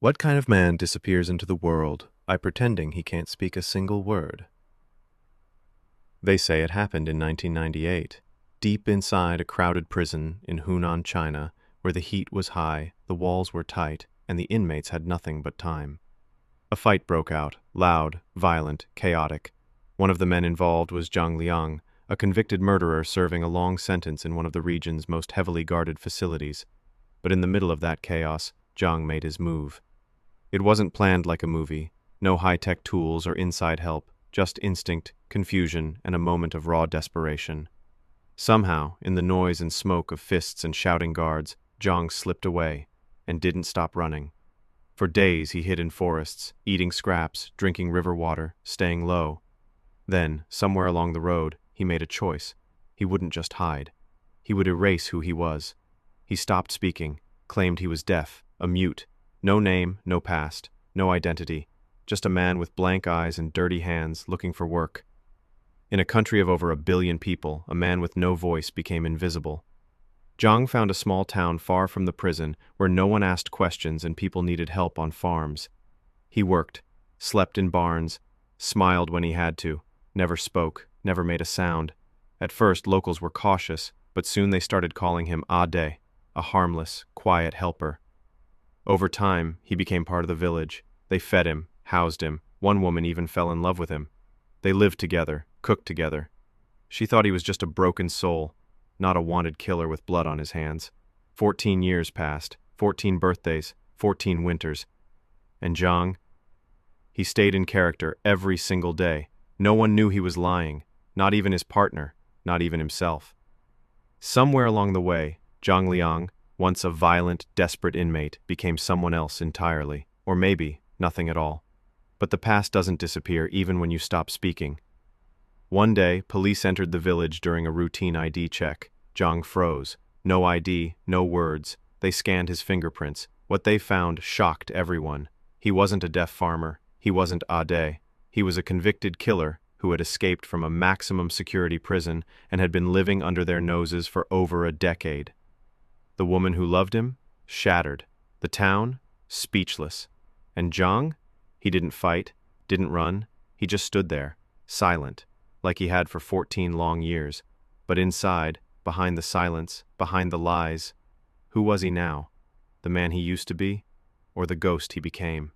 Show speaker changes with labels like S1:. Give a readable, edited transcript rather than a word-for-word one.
S1: What kind of man disappears into the world by pretending he can't speak a single word? They say it happened in 1998, deep inside a crowded prison in Hunan, China, where the heat was high, the walls were tight, and the inmates had nothing but time. A fight broke out, loud, violent, chaotic. One of the men involved was Zhang Liang, a convicted murderer serving a long sentence in one of the region's most heavily guarded facilities. But in the middle of that chaos, Zhang made his move. It wasn't planned like a movie, no high-tech tools or inside help, just instinct, confusion, and a moment of raw desperation. Somehow, in the noise and smoke of fists and shouting guards, Zhang slipped away and didn't stop running. For days he hid in forests, eating scraps, drinking river water, staying low. Then, somewhere along the road, he made a choice. He wouldn't just hide. He would erase who he was. He stopped speaking, claimed he was deaf, a mute. No name, no past, no identity, just a man with blank eyes and dirty hands looking for work. In a country of over 1 billion people, a man with no voice became invisible. Zhang found a small town far from the prison where no one asked questions and people needed help on farms. He worked, slept in barns, smiled when he had to, never spoke, never made a sound. At first, locals were cautious, but soon they started calling him Ade, a harmless, quiet helper. Over time, he became part of the village. They fed him, housed him. One woman even fell in love with him. They lived together, cooked together. She thought he was just a broken soul, not a wanted killer with blood on his hands. 14 years passed, 14 birthdays, 14 winters. And Zhang? He stayed in character every single day. No one knew he was lying, not even his partner, not even himself. Somewhere along the way, Zhang Liang, once a violent, desperate inmate, became someone else entirely, or maybe nothing at all. But the past doesn't disappear even when you stop speaking. One day, police entered the village during a routine ID check. Zhang froze. No ID, no words. They scanned his fingerprints. What they found shocked everyone. He wasn't a deaf farmer. He wasn't Ade. He was a convicted killer who had escaped from a maximum security prison and had been living under their noses for over a decade. The woman who loved him? Shattered. The town? Speechless. And Zhang? He didn't fight, didn't run. He just stood there, silent, like he had for 14 long years. But inside, behind the silence, behind the lies, who was he now? The man he used to be, or the ghost he became?